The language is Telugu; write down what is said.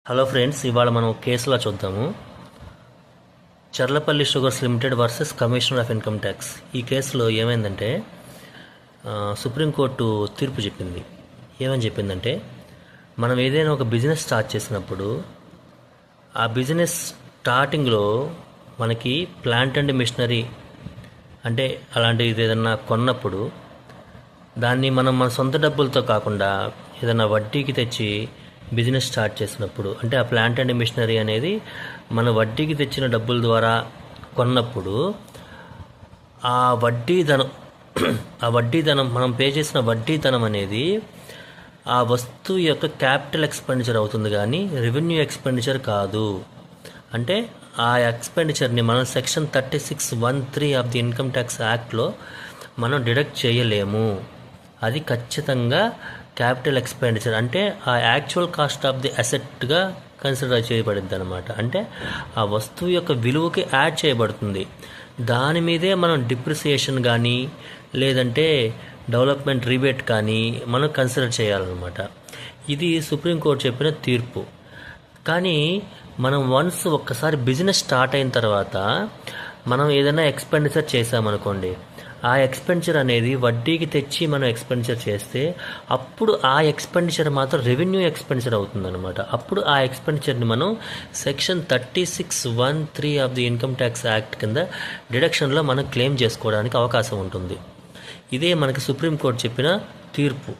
హలో ఫ్రెండ్స్, ఇవాళ మనం కేసులో చూద్దాము. Charlapalli Sugars Limited versus Commissioner of Income Tax. ఈ కేసులో ఏమైందంటే సుప్రీంకోర్టు తీర్పు చెప్పింది. ఏమని చెప్పిందంటే, మనం ఏదైనా ఒక బిజినెస్ స్టార్ట్ చేసినప్పుడు ఆ బిజినెస్ స్టార్టింగ్లో మనకి ప్లాంట్ అండ్ మిషనరీ అంటే అలాంటిది ఏదన్నా కొన్నప్పుడు దాన్ని మనం మన సొంత డబ్బులతో కాకుండా ఏదైనా వడ్డీకి తెచ్చి బిజినెస్ స్టార్ట్ చేసినప్పుడు, అంటే ఆ ప్లాంట్ అండ్ మిషనరీ అనేది మన వడ్డీకి తెచ్చిన డబ్బుల ద్వారా కొన్నప్పుడు ఆ వడ్డీధనం ఆ వడ్డీధనం మనం పే చేసిన వడ్డీధనం అనేది ఆ వస్తువు యొక్క క్యాపిటల్ ఎక్స్పెండిచర్ అవుతుంది, కానీ రెవెన్యూ ఎక్స్పెండిచర్ కాదు. అంటే ఆ ఎక్స్పెండిచర్ని మనం section 36(1)(3) of the income tax యాక్ట్లో మనం డిడక్ట్ చేయలేము. అది ఖచ్చితంగా క్యాపిటల్ ఎక్స్పెండిచర్, అంటే ఆ యాక్చువల్ కాస్ట్ ఆఫ్ ది అసెట్గా కన్సిడర్ చేయబడింది అనమాట. అంటే ఆ వస్తువు యొక్క విలువకి యాడ్ చేయబడుతుంది. దాని మీదే మనం డిప్రిసియేషన్ కానీ లేదంటే డెవలప్మెంట్ రిబేట్ కానీ మనం కన్సిడర్ చేయాలన్నమాట. ఇది సుప్రీంకోర్టు చెప్పిన తీర్పు. కానీ మనం వన్స్ ఒక్కసారి బిజినెస్ స్టార్ట్ అయిన తర్వాత మనం ఏదైనా ఎక్స్పెండిచర్ చేసామనుకోండి, ఆ ఎక్స్పెండిచర్ అనేది వడ్డీకి తెచ్చి మనం ఎక్స్పెండిచర్ చేస్తే అప్పుడు ఆ ఎక్స్పెండిచర్ మాత్రం రెవెన్యూ ఎక్స్పెండిచర్ అవుతుందన్నమాట. అప్పుడు ఆ ఎక్స్పెండిచర్ని మనం section 36(1)(3) of the income tax act కింద డిడక్షన్లో మనం క్లెయిమ్ చేసుకోవడానికి అవకాశం ఉంటుంది. ఇదే మనకి సుప్రీంకోర్టు చెప్పిన తీర్పు.